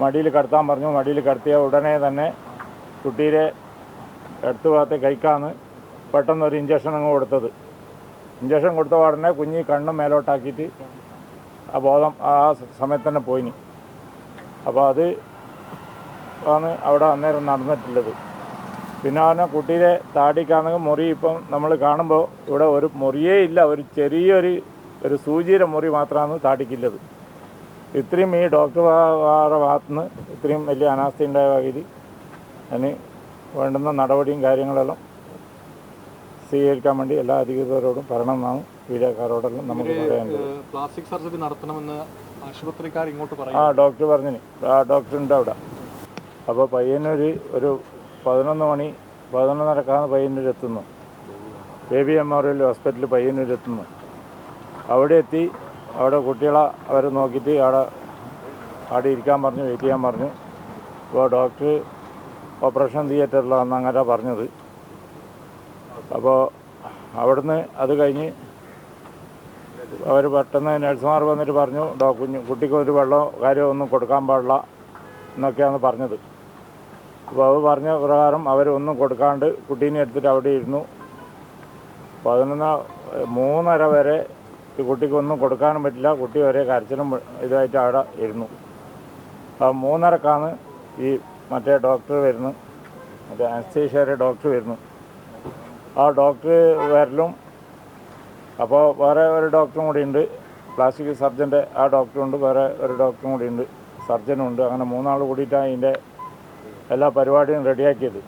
മടിയിൽ കിടത്താൻ പറഞ്ഞു. മടിയിൽ കിടത്തിയ ഉടനെ തന്നെ കുട്ടിയുടെ അടുത്ത ഭാഗത്തെ കൈക്കാണ് പെട്ടെന്നൊരു ഇഞ്ചക്ഷൻ അങ്ങ് കൊടുത്തത്. ഇഞ്ചക്ഷൻ കൊടുത്ത ഉടനെ കുഞ്ഞി കണ്ണ് മേലോട്ടാക്കിയിട്ട് ആ ബോധം ആ സമയത്ത് തന്നെ പോയിനി. അപ്പോൾ അത് ആണ് അവിടെ അന്നേരം നടന്നിട്ടുള്ളത്. പിന്നെ പറഞ്ഞാൽ കുട്ടിയുടെ താടിക്കാണെങ്കിൽ മുറി ഇപ്പം നമ്മൾ കാണുമ്പോൾ ഇവിടെ ഒരു മുറിയേ ഇല്ല, ഒരു ചെറിയൊരു സൂചിയുടെ മുറി മാത്രമാണ് താടിക്കുള്ളത്. ഇത്രയും ഈ ഡോക്ടർമാരുടെ ഭാഗത്തുനിന്ന് ഇത്രയും വലിയ അനാസ്ഥ ഉണ്ടായ വകയിൽ അതിന് വേണ്ടുന്ന നടപടിയും കാര്യങ്ങളെല്ലാം സ്വീകരിക്കാൻ വേണ്ടി എല്ലാ അധികൃതരോടും പറയണമെന്നാണ് വീഡിയോക്കാരോടെല്ലാം നമുക്ക് പറയാനുള്ളത്. പ്ലാസ്റ്റിക് സർജറി നടത്തണമെന്ന് ആശുപത്രിക്കാർ ഇങ്ങോട്ട് പറയും. ഡോക്ടർ പറഞ്ഞിന്, ഡോക്ടറുണ്ട് അവിടെ. അപ്പോൾ പയ്യന്നൂർ ഒരു 11:30 പയ്യന്നൂർ എത്തുന്നു. ബേബി മെമ്മോറിയൽ ഹോസ്പിറ്റൽ പയ്യന്നൂർ എത്തുന്നു. അവിടെ എത്തി അവിടെ കുട്ടികളെ അവർ നോക്കിയിട്ട് അവിടെ ഇരിക്കാൻ പറഞ്ഞു, വെയിറ്റ് ചെയ്യാൻ പറഞ്ഞു. അപ്പോൾ ഡോക്ടർ ഓപ്പറേഷൻ തിയേറ്ററിലാണ് അങ്ങനെ പറഞ്ഞത്. അപ്പോൾ അവിടുന്ന് അത് കഴിഞ്ഞ് അവർ പെട്ടെന്ന് നഴ്സുമാർ വന്നിട്ട് പറഞ്ഞു, കുട്ടിക്ക് ഒരു വെള്ളമോ കാര്യമോ ഒന്നും കൊടുക്കാൻ പാടില്ല എന്നൊക്കെയാണ് പറഞ്ഞത്. അപ്പോൾ അത് പറഞ്ഞ പ്രകാരം അവരൊന്നും കൊടുക്കാണ്ട് കുട്ടീനെ എടുത്തിട്ട് അവിടെ ഇരുന്നു. 11:30 വരെ ഈ കുട്ടിക്കൊന്നും കൊടുക്കാനും പറ്റില്ല. കുട്ടി വരെ കരച്ചിലും ഇതായിട്ട് അവിടെ ഇരുന്നു. ആ 3:30 ഈ മറ്റേ ഡോക്ടർ വരുന്നു, മറ്റേ അനസ്തേഷ്യയുടെ ഡോക്ടർ വരുന്നു. ആ ഡോക്ടർ വരലും അപ്പോൾ വേറെ ഒരു ഡോക്ടറും കൂടി ഉണ്ട്, പ്ലാസ്റ്റിക് സർജൻ്റെ ആ ഡോക്ടറുണ്ട്, വേറെ ഒരു ഡോക്ടറും കൂടി ഉണ്ട്, സർജനും ഉണ്ട്. അങ്ങനെ 3 ആൾ കൂടിയിട്ടാണ് ഇതിൻ്റെ എല്ലാ പരിപാടിയും റെഡിയാക്കിയത്.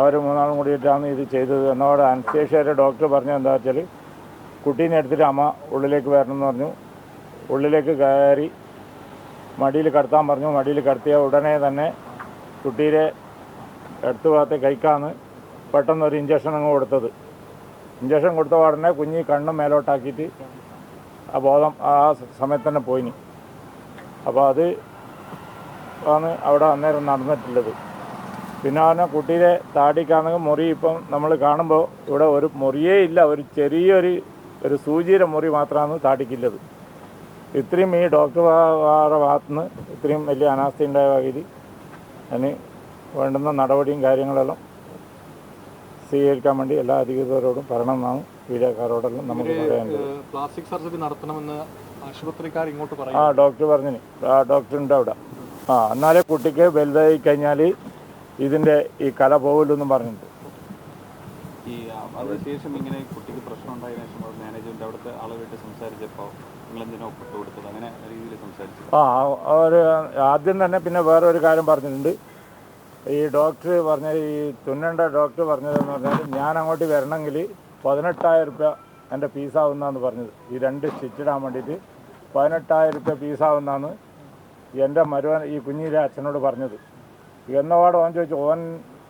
അവർ 3 ആളും കൂടിയിട്ടാണ് ഇത് ചെയ്തത്. എന്നോട് അനസ്തേഷ്യയുടെ ഡോക്ടർ പറഞ്ഞത് എന്താ വെച്ചാൽ കുട്ടീനെ എടുത്തിട്ട് അമ്മ ഉള്ളിലേക്ക് വരണമെന്ന് പറഞ്ഞു. ഉള്ളിലേക്ക് കയറി മടിയിൽ കിടത്താൻ പറഞ്ഞു. മടിയിൽ കിടത്തിയ ഉടനെ തന്നെ കുട്ടിയുടെ അടുത്ത ഭാഗത്തെ കൈക്കാണ് പെട്ടെന്നൊരു ഇഞ്ചക്ഷൻ അങ്ങ് കൊടുത്തത്. ഇഞ്ചക്ഷൻ കൊടുത്ത ഉടനെ കുഞ്ഞി കണ്ണ് മേലോട്ടാക്കിയിട്ട് ആ ബോധം ആ സമയത്ത് തന്നെ പോയിനി. അപ്പോൾ അത് ആണ് അവിടെ അന്നേരം നടന്നിട്ടുള്ളത്. പിന്നെ പറഞ്ഞാൽ കുട്ടിയുടെ താടിക്കാണെങ്കിൽ മുറി ഇപ്പം നമ്മൾ കാണുമ്പോൾ ഇവിടെ ഒരു മുറിയേ ഇല്ല, ഒരു ചെറിയൊരു സൂചിയുടെ മുറി മാത്രമാണ് താടിക്കുള്ളത്. ഇത്രയും ഈ ഡോക്ടർമാരുടെ ഭാഗത്തുനിന്ന് ഇത്രയും വലിയ അനാസ്ഥ ഉണ്ടായ വകയിൽ അതിന് വേണ്ടുന്ന നടപടിയും കാര്യങ്ങളെല്ലാം സ്വീകരിക്കാൻ വേണ്ടി എല്ലാ അധികൃതരോടും പറയണമെന്നാണ് വീഡിയോക്കാരോടെല്ലാം നമുക്ക് പറയാനുള്ളത്. പ്ലാസ്റ്റിക് സർജറി നടത്തണമെന്ന് ആശുപത്രിക്കാർ ഇങ്ങോട്ട് പറയും. ഡോക്ടർ പറഞ്ഞിന്, ഡോക്ടറുണ്ട് അവിടെ. എന്നാലേ കുട്ടിക്ക് വലുതായി കഴിഞ്ഞാൽ ഇതിൻ്റെ ഈ കല പോകില്ലെന്നും പറഞ്ഞിട്ടുണ്ട്. ഈ അതിനുശേഷം ഇങ്ങനെ കുട്ടിക്ക് പ്രശ്നം ഉണ്ടായതിനു ശേഷം മാനേജ്മെന്റ് അവിടുത്തെ ആളുകളായിട്ട് സംസാരിച്ചപ്പോൾ നിങ്ങളെന്തിനോ ഒപ്പിട്ട് കൊടുത്തത് അങ്ങനെ രീതിയിൽ സംസാരിച്ചു? അവർ ആദ്യം തന്നെ പിന്നെ വേറെ ഒരു കാര്യം പറഞ്ഞിട്ടുണ്ട്. ഈ ഡോക്ടർ പറഞ്ഞ ഈ തുന്നേണ്ട ഡോക്ടർ പറഞ്ഞതെന്ന് പറഞ്ഞാൽ ഞാൻ അങ്ങോട്ട് വരണമെങ്കിൽ 18,000 രൂപ എൻ്റെ ഫീസാവുന്നതെന്ന് പറഞ്ഞത്. ഈ 2 സ്റ്റിച്ചിടാൻ വേണ്ടിയിട്ട് 18,000 രൂപ ഫീസാവുന്നതെന്ന് എൻ്റെ മരുവൻ ഈ കുഞ്ഞിൻ്റെ അച്ഛനോട് പറഞ്ഞത്. എന്നപാട് ഓൻ ചോദിച്ചു, ഓൻ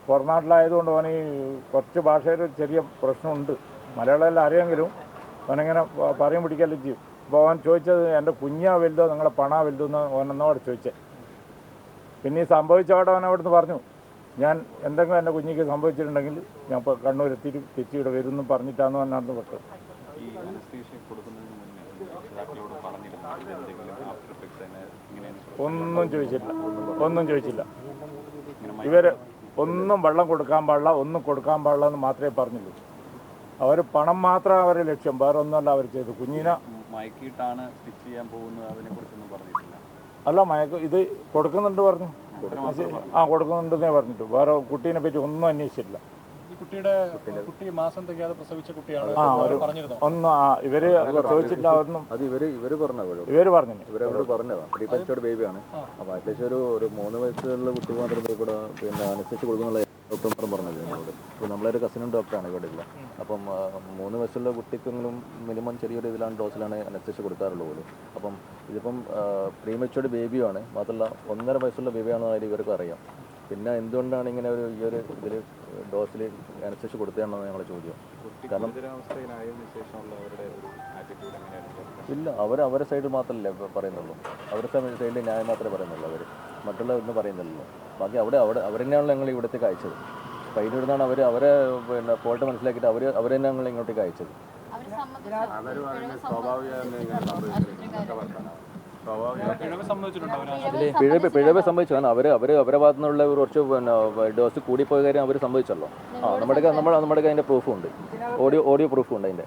പുറനാട്ടിലായതുകൊണ്ട് ഓൻ ഈ കുറച്ച് ഭാഷയിൽ ചെറിയ പ്രശ്നമുണ്ട്, മലയാളം അറിയാമെങ്കിലും ഓനിങ്ങനെ പറയും പിടിക്കലും ചെയ്യും. അപ്പോൾ ഓൻ ചോദിച്ചത് എൻ്റെ കുഞ്ഞാ വലുതോ നിങ്ങളെ പണാ വലുതോ എന്ന് ഓൻ എന്നോട് ചോദിച്ചത്. പിന്നെ ഈ സംഭവിച്ചവിടെ അവൻ അവിടുന്ന് പറഞ്ഞു, ഞാൻ എന്തെങ്കിലും എൻ്റെ കുഞ്ഞിക്ക് സംഭവിച്ചിട്ടുണ്ടെങ്കിൽ ഞാൻ ഇപ്പോൾ കണ്ണൂരെത്തിയിട്ട് തിരിച്ചിവിടെ വരുമെന്നും പറഞ്ഞിട്ടാണ് അവൻ നടന്ന് പെട്ടത്. ഒന്നും ചോദിച്ചില്ല. ഇവർ ഒന്നും വെള്ളം കൊടുക്കാൻ പാടില്ല, ഒന്നും കൊടുക്കാൻ പാടില്ല എന്ന് മാത്രമേ പറഞ്ഞുള്ളൂ. അവർ പണം മാത്രം അവരുടെ ലക്ഷ്യം, വേറെ ഒന്നുമല്ല അവർ ചെയ്തു. കുഞ്ഞിനെ മയക്കിയിട്ടാണ് സ്റ്റിച്ച് ചെയ്യാൻ പോകുന്നത്, അതിനെക്കുറിച്ചൊന്നും പറഞ്ഞിട്ടില്ല. അല്ല, ഇത് കൊടുക്കുന്നുണ്ട് പറഞ്ഞു. കൊടുക്കുന്നുണ്ടെന്നേ പറഞ്ഞിട്ട് വേറെ കുട്ടീനെ പറ്റി ഒന്നും അന്വേഷിച്ചിട്ടില്ല. കുട്ടി മാസം തികയാതെ പ്രസവിച്ച കുട്ടിയാണ്. ഒന്നും ഇവര് ചോദിച്ചിട്ടില്ല. ഒന്നും ഇവര് പറഞ്ഞതാണ്. പ്രീപെയ്ഡ് ബേബിയാണ്. അപ്പോൾ അറ്റ്ലീസ്റ്റ് ഒരു 3 വയസ്സുള്ള കുട്ടി മാത്രമേ ഇവിടെ പിന്നെ അനുസരിച്ച് കൊടുക്കുന്നുള്ള ഡോക്ടർമാരും പറഞ്ഞത് എന്നോട്. ഇപ്പോൾ നമ്മളൊരു കസിനും ഡോക്ടറാണ് ഇവിടെ ഉള്ളത്. അപ്പം 3 വയസ്സുള്ള കുട്ടിക്കെങ്കിലും മിനിമം ചെറിയൊരു ഇതിലാണ് ഡോസിലാണ് അനുസരിച്ച് കൊടുക്കാറുള്ളത് പോലും. അപ്പം ഇതിപ്പം പ്രീമെച്യൂർഡ് ബേബിയാണ്, മാത്രമല്ല 1.5 വയസ്സുള്ള ബേബിയാണെന്ന് ഇവർക്ക് അറിയാം. പിന്നെ എന്തുകൊണ്ടാണ് ഇങ്ങനെ ഈ ഒരു ഇതിൽ ഡോസിൽ അനുസരിച്ച് കൊടുത്തതാണെന്നാണ് ഞങ്ങളുടെ ചോദ്യം. കാരണം ഇല്ല, അവരെ സൈഡിൽ മാത്രമല്ലേ പറയുന്നുള്ളൂ. അവരുടെ സൈഡിൽ ന്യായം മാത്രമേ പറയുന്നുള്ളൂ. അവർ മറ്റുള്ള ഒന്നും പറയുന്നില്ലല്ലോ. ബാക്കി അവർ തന്നെയാണല്ലോ ഞങ്ങൾ ഇവിടത്തേക്ക് അയച്ചത്. അപ്പോൾ അതിനിവിടുന്നാണ് അവരെ പിന്നെ ഫോൾട്ട് മനസ്സിലാക്കിയിട്ട് അവർ തന്നെ ഞങ്ങൾ ഇങ്ങോട്ടേക്ക് അയച്ചത്. പിഴവ് സംഭവിച്ചിട്ടുണ്ടോ പിഴവ് സംഭവിച്ചു. കാരണം അവരെ ഭാഗത്തു നിന്നുള്ള കുറച്ച് ഡോസ് കൂടിപ്പോയ കാര്യം അവർ സംഭവിച്ചല്ലോ. നമ്മുടെ അതിൻ്റെ പ്രൂഫും ഉണ്ട്, ഓഡിയോ പ്രൂഫും ഉണ്ട് അതിൻ്റെ.